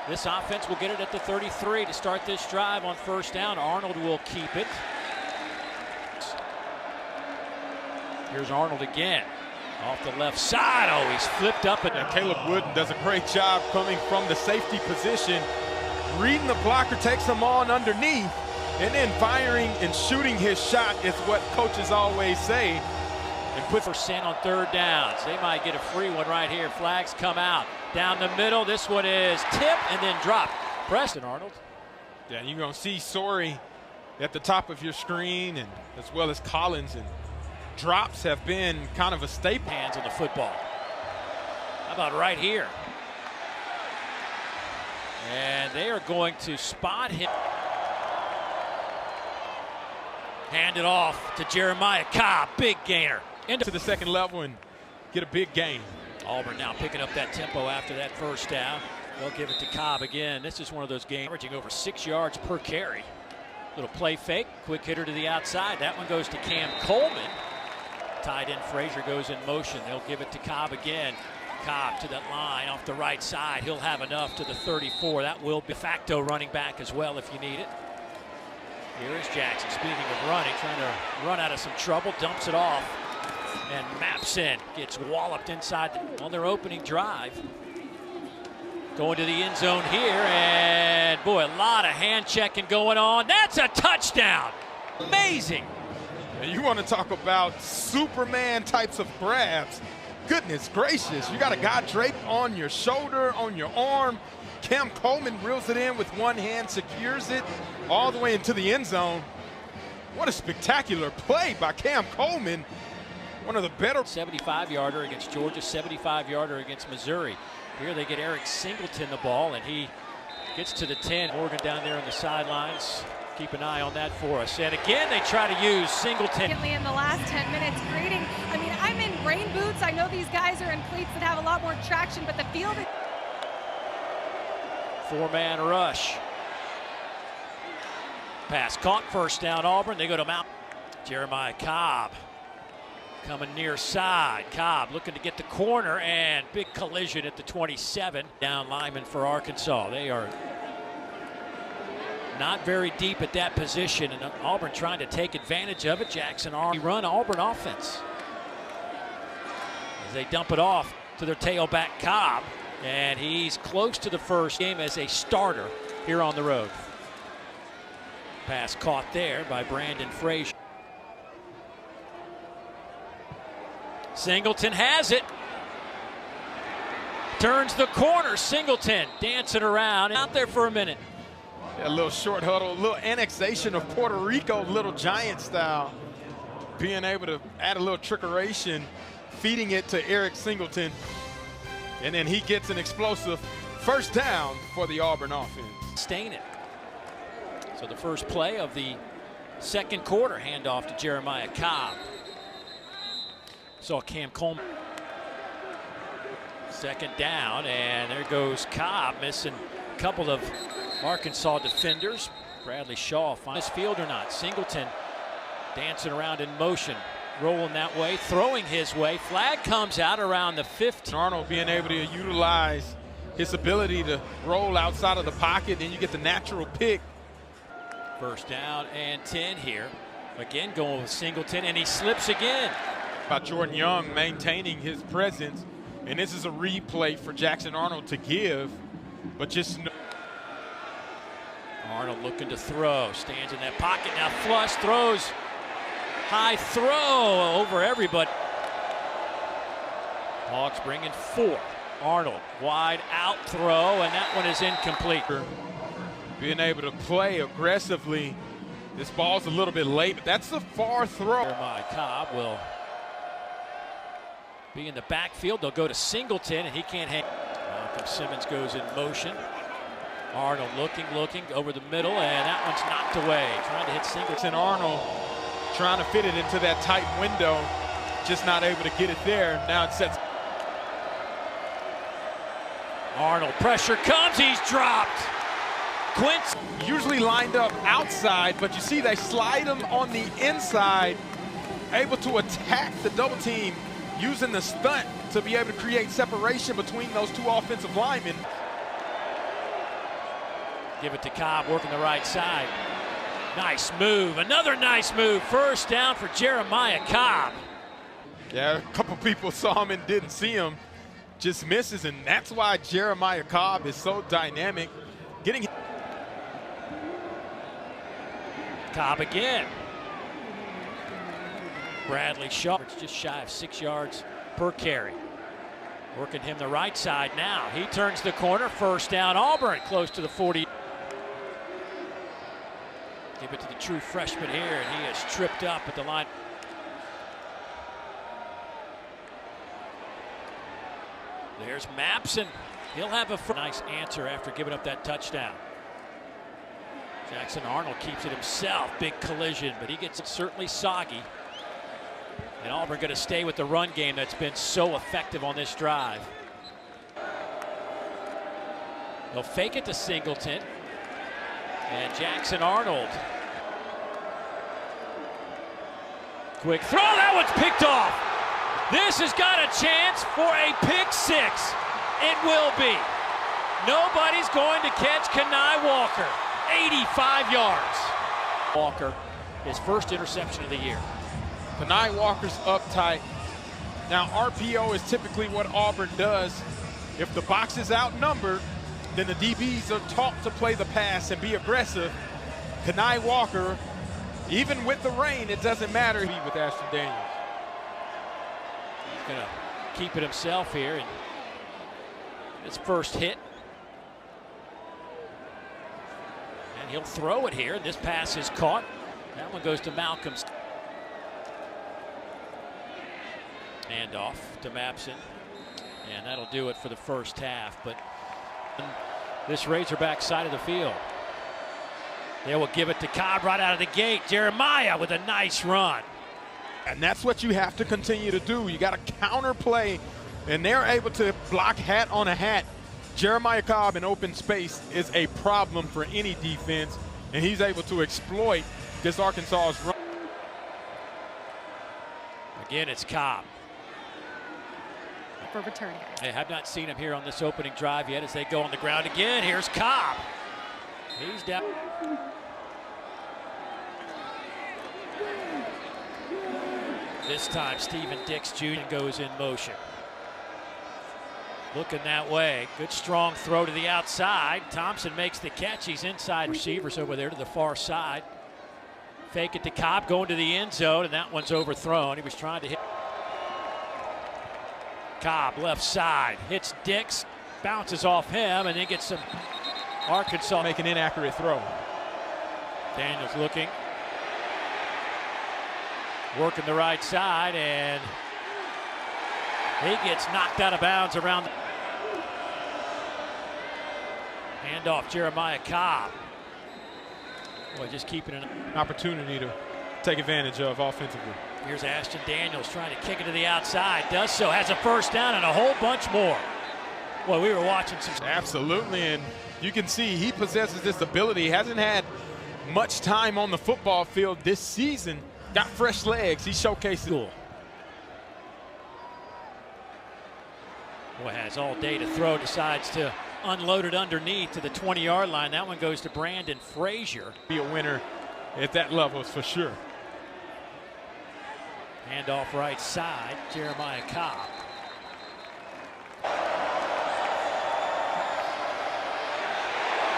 This offense will get it at the 33 to start this drive on first down. Arnold will keep it. Here's Arnold again. Off the left side. Oh, he's flipped up. And Caleb Wooden does a great job coming from the safety position. Reading the blocker, takes him on underneath, and then firing and shooting his shot is what coaches always say. And puts % on third downs. They might get a free one right here. Flags come out. Down the middle. This one is tipped and then dropped. Preston Arnold. Yeah, you're going to see Sorey at the top of your screen, and as well as Collins. And drops have been kind of a staple. Hands on the football. How about right here? And they are going to spot him. Hand it off to Jeremiah Cobb. Big gainer. Into the second level and get a big gain. Auburn now picking up that tempo after that first down. They'll give it to Cobb again. This is one of those games averaging over 6 yards per carry. Little play fake. Quick hitter to the outside. That one goes to Cam Coleman. Tight end Frazier goes in motion. They'll give it to Cobb again. Cobb to that line off the right side. He'll have enough to the 34. That will be de facto running back as well if you need it. Here is Jackson, speaking of running, trying to run out of some trouble, dumps it off and maps in, gets walloped inside on their opening drive. Going to the end zone here, and boy, a lot of hand checking going on. That's a touchdown. Amazing. And you want to talk about Superman types of grabs. Goodness gracious, you got a guy draped on your shoulder, on your arm. Cam Coleman reels it in with one hand, secures it all the way into the end zone. What a spectacular play by Cam Coleman. One of the better. 75-yarder against Georgia, 75-yarder against Missouri. Here they get Eric Singleton the ball, and he gets to the 10. Morgan down there on the sidelines. Keep an eye on that for us. And again, they try to use Singleton. In the last 10 minutes, grading. I mean, I'm in rain boots. I know these guys are in cleats that have a lot more traction, but the field. Four-man rush. Pass caught, first down Auburn. They go to Mount. Jeremiah Cobb coming near side. Cobb looking to get the corner, and big collision at the 27. Down lineman for Arkansas. They are not very deep at that position, and Auburn trying to take advantage of it. Jackson run Auburn offense as they dump it off to their tailback Cobb, and he's close to the first game as a starter here on the road. Pass caught there by Brandon Frazier. Singleton has it. Turns the corner. Singleton dancing around out there for a minute. A little short huddle, a little annexation of Puerto Rico, little giant style. Being able to add a little trickeration, feeding it to Eric Singleton. And then he gets an explosive first down for the Auburn offense. Stain it. So the first play of the second quarter, handoff to Jeremiah Cobb. Saw Cam Coleman. Second down, and there goes Cobb, missing a couple of Arkansas defenders. Bradley Shaw finds field or not. Singleton dancing around in motion, rolling that way, throwing his way. Flag comes out around the 15. Arnold being able to utilize his ability to roll outside of the pocket, then you get the natural pick. First down and 10 here. Again going with Singleton, and he slips again. By Jordan Young maintaining his presence, and this is a replay for Jackson Arnold to give, but just Arnold looking to throw, stands in that pocket now, flush, throws, high throw over everybody. Hawks bringing 4. Arnold wide out throw, and that one is incomplete. Being able to play aggressively. This ball's a little bit late, but that's a far throw. Jeremiah Cobb will be in the backfield. They'll go to Singleton, and he can't hang. Malcolm Simmons goes in motion. Arnold looking over the middle, and that one's knocked away. Trying to hit Singleton. Arnold trying to fit it into that tight window, just not able to get it there. Now it sets. Arnold, pressure comes, he's dropped. Quince usually lined up outside, but you see they slide him on the inside, able to attack the double team, using the stunt to be able to create separation between those two offensive linemen. give it to Cobb, working the right side. Nice move, another nice move. First down for Jeremiah Cobb. Yeah, a couple people saw him and didn't see him. Just misses, and that's why Jeremiah Cobb is so dynamic. Getting Cobb again. Bradley Shaw, it's just shy of 6 yards per carry. Working him the right side now. He turns the corner, first down Auburn, close to the 40. Give it to the true freshman here, and he is tripped up at the line. There's Mapson. He'll have a nice answer after giving up that touchdown. Jackson Arnold keeps it himself. Big collision, but he gets it certainly soggy. And Auburn going to stay with the run game that's been so effective on this drive. They'll fake it to Singleton. And Jackson Arnold. Quick throw, that one's picked off. This has got a chance for a pick six. It will be. Nobody's going to catch Kenai Walker. 85 yards. Walker, his first interception of the year. Kenai Walker's uptight. Now, RPO is typically what Auburn does. If the box is outnumbered, then the DBs are taught to play the pass and be aggressive. Kenai Walker, even with the rain, it doesn't matter with Ashton Daniels. He's going to keep it himself here. And his first hit. And he'll throw it here. This pass is caught. That one goes to Malcolm. Handoff to Mapson. And that'll do it for the first half. But this Razorback side of the field. They will give it to Cobb right out of the gate. Jeremiah with a nice run. And that's what you have to continue to do. You got to counter play, and they're able to block hat on a hat. Jeremiah Cobb in open space is a problem for any defense, and he's able to exploit this Arkansas's run. Again, it's Cobb. For return. I have not seen him here on this opening drive yet as they go on the ground again. Here's Cobb. He's down. This time, Stephen Dix Jr. goes in motion. Looking that way. Good strong throw to the outside. Thompson makes the catch. He's inside. Receivers over there to the far side. Fake it to Cobb, going to the end zone, and that one's overthrown. He was trying to hit. Cobb left side. Hits Dix. Bounces off him, and then gets some Arkansas. Make an inaccurate throw. Daniels looking. Working the right side, and he gets knocked out of bounds around. Handoff Jeremiah Cobb. Boy, just keeping an opportunity to take advantage of offensively. Here's Ashton Daniels trying to kick it to the outside. Does so, has a first down and a whole bunch more. Well, we were watching some. Absolutely, and you can see he possesses this ability. He hasn't had much time on the football field this season. Got fresh legs. He showcased it. Cool. Boy, has all day to throw. Decides to unload it underneath to the 20-yard line. That one goes to Brandon Frazier. Be a winner at that level for sure. Handoff right side. Jeremiah Cobb.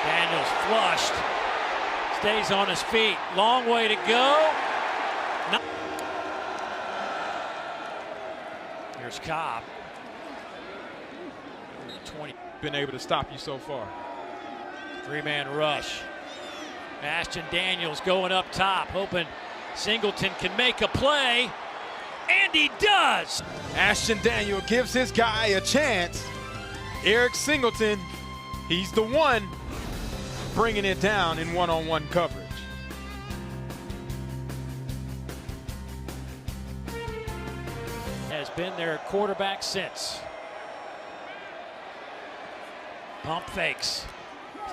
Daniels flushed. Stays on his feet. Long way to go. Here's Cobb. 20. Been able to stop you so far. Three-man rush. Ashton Daniels going up top, hoping Singleton can make a play. And he does! Ashton Daniel gives his guy a chance. Eric Singleton, he's the one bringing it down in one-on-one coverage. Has been their quarterback since. Pump fakes.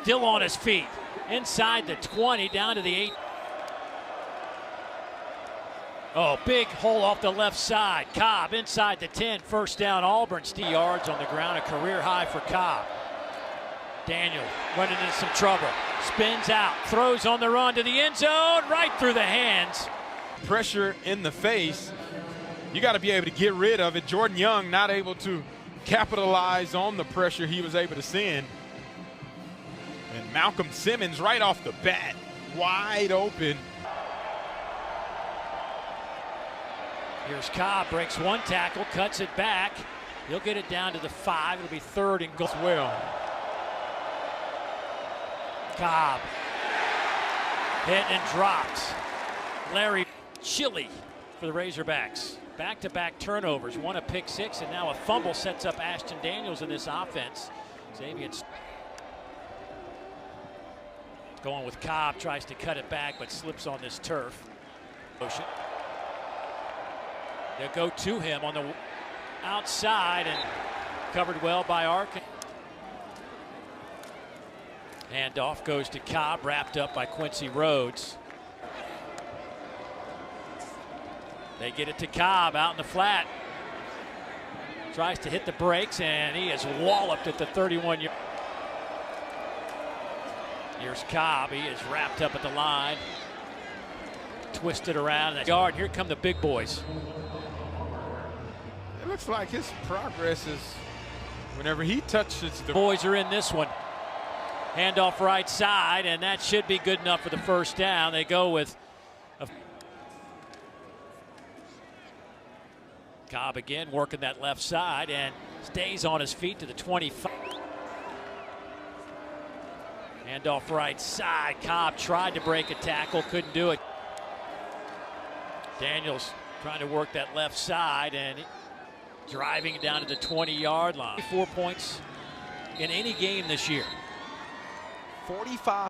Still on his feet. Inside the 20, down to the 8. Oh, big hole off the left side. Cobb inside the 10. First down Auburn. Yards on the ground. A career high for Cobb. Daniel running into some trouble. Spins out, throws on the run to the end zone, right through the hands. Pressure in the face. You got to be able to get rid of it. Jordan Young not able to capitalize on the pressure he was able to send. And Malcolm Simmons right off the bat, wide open. Here's Cobb, breaks one tackle, cuts it back. He'll get it down to the 5. It'll be 3rd and goal. Well, Cobb hit and dropped. Larry Chili for the Razorbacks. Back-to-back turnovers, one a pick 6, and now a fumble sets up Ashton Daniels in this offense. Xavier's going with Cobb, tries to cut it back, but slips on this turf. Motion. They'll go to him on the outside and covered well by Arkin. Handoff goes to Cobb, wrapped up by Quincy Rhodes. They get it to Cobb out in the flat. Tries to hit the brakes, and he is walloped at the 31-yard. Here's Cobb. He is wrapped up at the line. Twisted around that yard. Here come the big boys. it looks like his progress is whenever he touches the boys are in this one. Handoff right side, and that should be good enough for the first down. They go with Cobb again working that left side and stays on his feet to the 25. Handoff right side. Cobb tried to break a tackle, couldn't do it. Daniels trying to work that left side and driving down to the 20-yard line. 4 points in any game this year. 45.